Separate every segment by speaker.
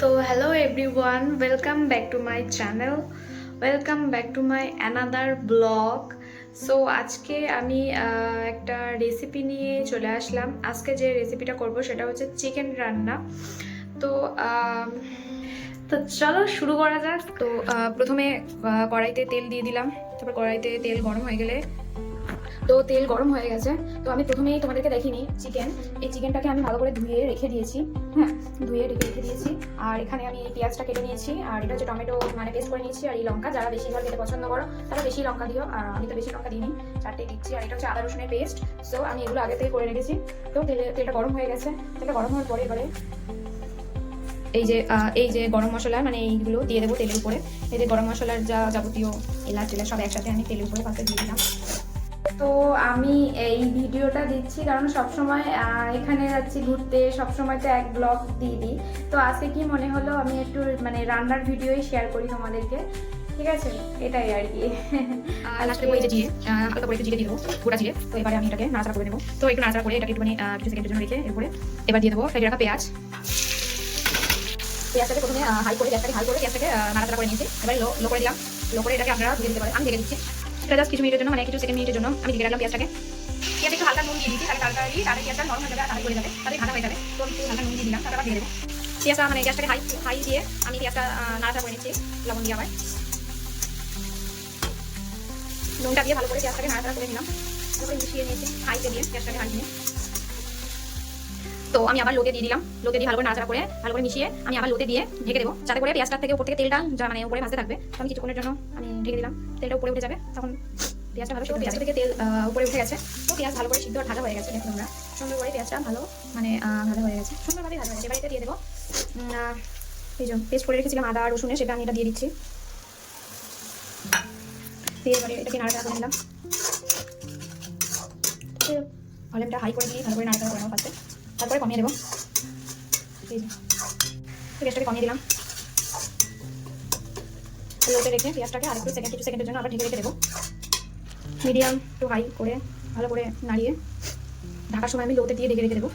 Speaker 1: তো hello everyone, welcome back to my channel, welcome back to my another blog. So আজকে আমি একটা recipe নিয়ে চলে আসলাম। আজকে যে রেসিপিটা করব সেটা হচ্ছে চিকেন রান্না। তো তো চলো শুরু করা যাক। তো প্রথমে কড়াইতে তেল দিয়ে দিলাম। তারপর কড়াইতে তেল গরম হয়ে গেলে তো তেল গরম হয়ে গেছে। তো আমি প্রথমেই তোমাদেরকে দেখিনি এই চিকেনটাকে আমি ভালো করে ধুয়ে রেখে দিয়েছি। হ্যাঁ, ধুয়ে রেখে দিয়েছি। আর এখানে আমি এই পেঁয়াজটা কেটে নিয়েছি, আর এটা হচ্ছে টমেটো মানে পেস্ট করে নিয়েছি। আর এই লঙ্কা, যারা বেশি ঝাল খেতে পছন্দ করো তারা বেশি লঙ্কা দিও, আর আমি তো বেশি লঙ্কা দিইনি, 4টে দিচ্ছি। আর এটা হচ্ছে আদা রসুনের পেস্ট। সো আমি এগুলো আগে থেকে করে রেখেছি। তো তেলটা গরম হয়ে গেছে। তেলটা গরম হওয়ার পরে এবারে এই যে গরম মশলা মানে এইগুলো দিয়ে দেবো তেলের উপরে। এই যে গরম মশলার যা যাবতীয় এলাচ সব একসাথে আমি তেলের উপরে পাশে দিয়ে দিলাম। তো আমি এই ভিডিওটা দিচ্ছি কারণ সবসময় এখানে যাচ্ছি ঘুরতে, সবসময় তো এক ব্লগ দিয়ে দিই। তো আজকে কি মনে হলো আমি একটু মানে রান্নার ভিডিওই শেয়ার করি তোমাদেরকে, ঠিক আছে? এটাই আর কি। লাস্টে বই যে জিরে, হালকা করে একটু জিরে দিয়ে দেবো, গোটা জিরে। তো এবারে আমি এটাকে নাড়াচাড়া করে দেবো। তো একটু নাড়াচাড়া করে এটাকে একটুখানি কিছু সেকেন্ডের জন্য রেখে এরপরে এবার দিয়ে দেবো কেটে রাখা পেঁয়াজটাকে প্রথমে হাই করে গ্যাসটাকে নাড়াচাড়া করে নিয়েছি। এবারে লো করে দিলাম। লো করে এটাকে আপনারা ধীরে দিতে পারেন, আমি ঢেকে দিচ্ছি। এটা জাস্ট কিছু মিনিটের জন্য, মানে কিছু সেকেন্ড মিনিটের জন্য আমি ঢেকে রাখলাম পেঁয়াজটাকে। পেঁয়াজে একটু হালকা নুন দিয়ে দিচ্ছি, তাহলে তাড়াতাড়ি পেঁয়াজটা নরম হয়ে যাবে, তাড়াতাড়ি গলে যাবে, তাড়াতাড়ি ভাজা হয়ে যাবে। তো আমি একটু হালকা নুন দিয়ে দিলাম, তারপর দিয়ে দেবো পেঁয়াজটা, মানে গ্যাসটাকে হাই দিয়ে আমি পেঁয়াজটা নাড়াচাড়া করে নিচ্ছি লবণ দিয়ে। আবার নুনটা দিয়ে ভালো করে পেঁয়াজটাকে নাড়াচাড়া করে নিলাম, ভালো করে মিশিয়ে নিয়েছি হাইতে দিয়ে, গ্যাসটাকে হাই দিয়ে। তো আমি আবার লোতে দিয়ে দিলাম, লোতে দিয়ে ভালো করে নাড়াচাড়া করে ভালো করে মিশিয়ে আমি আবার লোতে দিয়ে ঢেকে দেবো, যাতে করে পেঁয়াজটা থেকে উপর থেকে তেলটা মানে উপরে ভাজতে থাকবে। তো আমি কিছুক্ষণের জন্য আমি ঢেকে দিলাম, তেলটা উপরে উঠে যাবে, তখন পেঁয়াজটা ভালো সিদ্ধ, পেঁয়াজ থেকে তেল উপরে উঠে গেছে। তো পেঁয়াজ ভালো করে সিদ্ধ আর ভাজা হয়ে গেছে। দেখুন আমরা সুন্দর করে পেঁয়াজটা ভালো মানে ভাজা হয়ে গেছে, সুন্দরভাবে ভাজা হয়ে গেছে। এবার এটা দিয়ে দেবো এই যে পেস্ট করে রেখেছিলাম আদা রসুনের, সেটা আমি এটা দিয়ে দিচ্ছি। দিয়ে এবারে এটাকে নাড়াচাড়া করে নিলাম। ভলিউমটা হাই করে দিয়ে ভালো করে নাড়াচাড়া করে নেবো ফার্স্টে, তারপরে কমিয়ে দেবো। এই যে গ্যাসটাকে কমিয়ে দিলাম, লোতে রেখে পেঁয়াজটাকে আরেকটু কিছু সেকেন্ডের জন্য আবার ঢেকে রেখে দেবো। মিডিয়াম টু হাই করে ভালো করে নাড়িয়ে ঢাকার সময় আমি লোতে দিয়ে ঢেকে রেখে দেবো,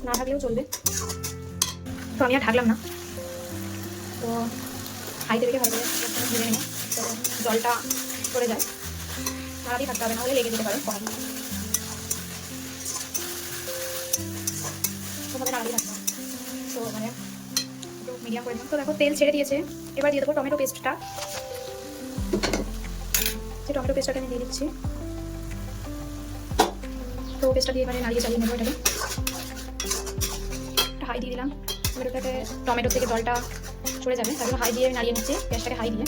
Speaker 1: না ঢাকলেও চলবে। তো আমি আর ঢাকলাম না, তো হাইতে রেখে ভালো করে ধরে নেব, তো জলটা পড়ে যায়। নাড়াতেই থাকতে হবে, নাহলে লেগে যেতে পারে কড়াই। তোমাদের নাড়াতেই থাকতে হবে। তো মানে একটু মিডিয়াম করে দিলাম। তো দেখো তেল ছেড়ে দিয়েছে। এবার দিয়ে দেবো টমেটো পেস্টটা। যে টমেটো পেস্টটাকে আমি দিয়ে দিচ্ছি। তো পেস্টটা দিয়ে এবারে নাড়িয়ে চালিয়ে নেবো এটাকে। একটা হাই দিয়ে দিলাম, টমেটো থেকে জলটা সরে যাবে, তারপর হাই দিয়ে নাড়িয়ে নিচ্ছি, গ্যাসটাকে হাই দিয়ে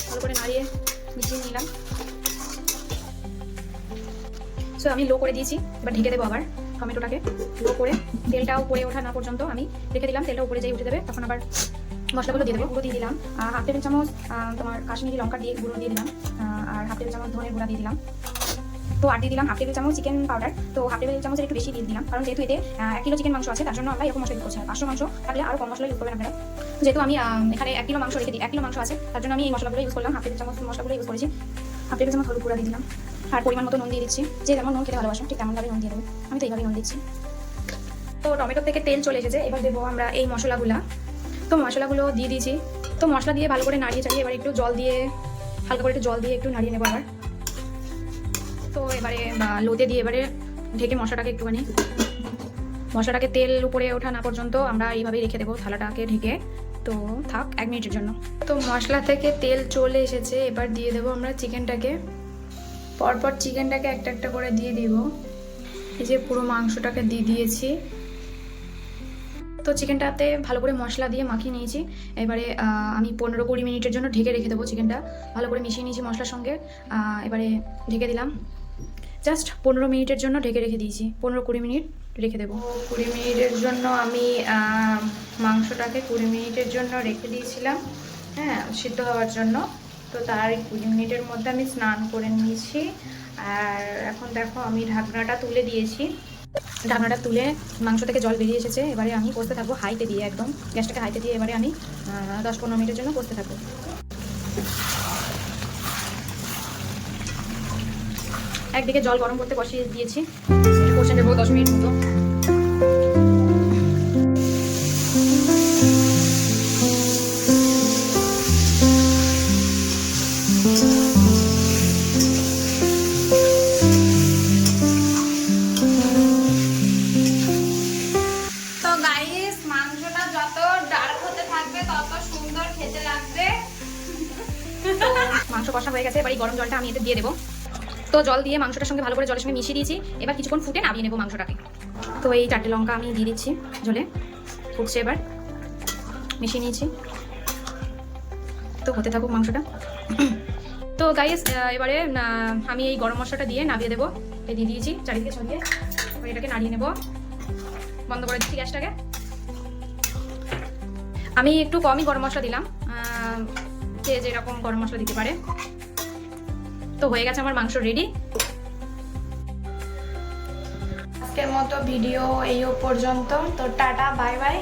Speaker 1: ভালো করে নাড়িয়ে মিশিয়ে নিলাম। সো আমি লো করে দিয়েছি, এবার ঢেকে দেবো আবার টমেটোটাকে লো করে। তেলটা উপরে ওঠা না পর্যন্ত আমি রেখে দিলাম, তেলটা উপরে যেই উঠে দেবে তখন আবার মশলাগুলো দিয়ে দেবো। গুঁড়ো দিয়ে দিলাম হাফ টেবিল চামচ তোমার কাশ্মীরি লঙ্কা দিয়ে গুঁড়ো দিয়ে দিলাম, আর হাফ টেবিল চামচ ধনের গুঁড়া দিয়ে দিলাম। তো আর দিয়ে দিলাম হাফ টেবিল চামচ চিকেন পাউডার। তো হাফ টেবিল চামচের একটু বেশি দিয়ে দিলাম, কারণ যেহেতু এতে 1 কিলো চিকেন মাংস আছে, তার জন্য আমরা এরকম মশলা ইউজ করছি। 500 মাংস থাকলে আরও কম মশলা ইউজ করবেন আপনারা। যেহেতু আমি এখানে 1 কিলো মাংস রেখে দিই, 1 কিলো মাংস আছে, তার জন্য আমি এই মশলাগুলো ইউজ করলাম। হাফ টেবিল চামচ মশলাগুলো ইউজ করেছি। হাফ টেবিল চামচ হলুদ গুঁড়া দিয়ে দিলাম, আর পরিমাণ মতো নুন দিয়ে দিচ্ছি। যে যেমন নুন খেতে ভালোবাসেন ঠিক তেমনভাবে নুন দিয়ে দেবো, আমি তো এইভাবেই নুন দিচ্ছি। তো টমেটো থেকে তেল চলে এসেছে, এবার দেবো আমরা এই মশলাগুলো। তো মশলাগুলো দিয়ে দিয়েছি। তো মশলা দিয়ে ভালো করে নাড়িয়ে চালিয়ে এবার একটু জল দিয়ে হালকা করে একটু জল দিয়ে একটু নাড়িয়ে নেবো আবার। তো এবারে লোতে দিয়ে এবারে ঢেকে মশলাটাকে তেল উপরে ওঠা না পর্যন্ত আমরা এইভাবেই রেখে দেবো থালাটাকে ঢেকে। তো থাক 1 মিনিটের জন্য। তো মশলা থেকে তেল চলে এসেছে, এবার দিয়ে দেবো আমরা চিকেনটাকে। পরপর চিকেনটাকে একটা একটা করে দিয়ে দিব। এই যে পুরো মাংসটাকে দিয়ে দিয়েছি। তো চিকেনটাতে ভালো করে মশলা দিয়ে মাখিয়ে নিয়েছি। এবারে আমি 15-20 মিনিটের জন্য ঢেকে রেখে দেবো। চিকেনটা ভালো করে মিশিয়ে নিয়েছি মশলার সঙ্গে। এবারে ঢেকে দিলাম, জাস্ট 15 মিনিটের জন্য ঢেকে রেখে দিয়েছি। 15-20 মিনিট রেখে দেবো। 20 মিনিটের জন্য আমি মাংসটাকে 20 মিনিটের জন্য রেখে দিয়েছিলাম, হ্যাঁ, সিদ্ধ হওয়ার জন্য। তো তার 20 মিনিটের মধ্যে আমি স্নান করে নিয়েছি। আর এখন দেখো আমি ঢাকনাটা তুলে দিয়েছি। ঢাকনাটা তুলে মাংস থেকে জল বেরিয়ে এসেছে। এবারে আমি কষতে থাকবো হাইতে দিয়ে, একদম গ্যাসটাকে হাইতে দিয়ে এবারে আমি 10-15 মিনিটের জন্য কষতে থাকবো। একদিকে জল গরম করতে বসিয়ে দিয়েছি, এটা কষে নেবো 10 মিনিট মতো। তো গাইস, মাংসটা যত ডার্ক হতে থাকবে তত সুন্দর খেতে লাগবে। মাংস কষা হয়ে গেছে, এবার এই গরম জলটা আমি এতে দিয়ে দেবো। তো জল দিয়ে মাংসটার সঙ্গে ভালো করে জলের সঙ্গে মিশিয়ে দিয়েছি, এবার কিছুক্ষণ ফুটে নামিয়ে নেবো মাংসটাকে। তো এই 4টে লঙ্কা আমি দিয়ে দিচ্ছি জলে, ফুটছে, এবার মিশিয়ে নিয়েছি। তো হতে থাকুক মাংসটা। তো গাইস, এবারে আমি এই গরম মশলাটা দিয়ে নামিয়ে দেবো। এই দিয়ে দিয়েছি চারিদিকে ছড়িয়ে, এবার এটাকে নাড়িয়ে নেবো। বন্ধ করে দিচ্ছি গ্যাসটাকে। আমি একটু কমই গরম মশলা দিলাম, যে যেরকম গরম মশলা দিতে পারে। তো হয়ে গেছে আমার মাংস রেডি। আজকের মতো ভিডিও এই পর্যন্ত। তো টাটা, বাই বাই।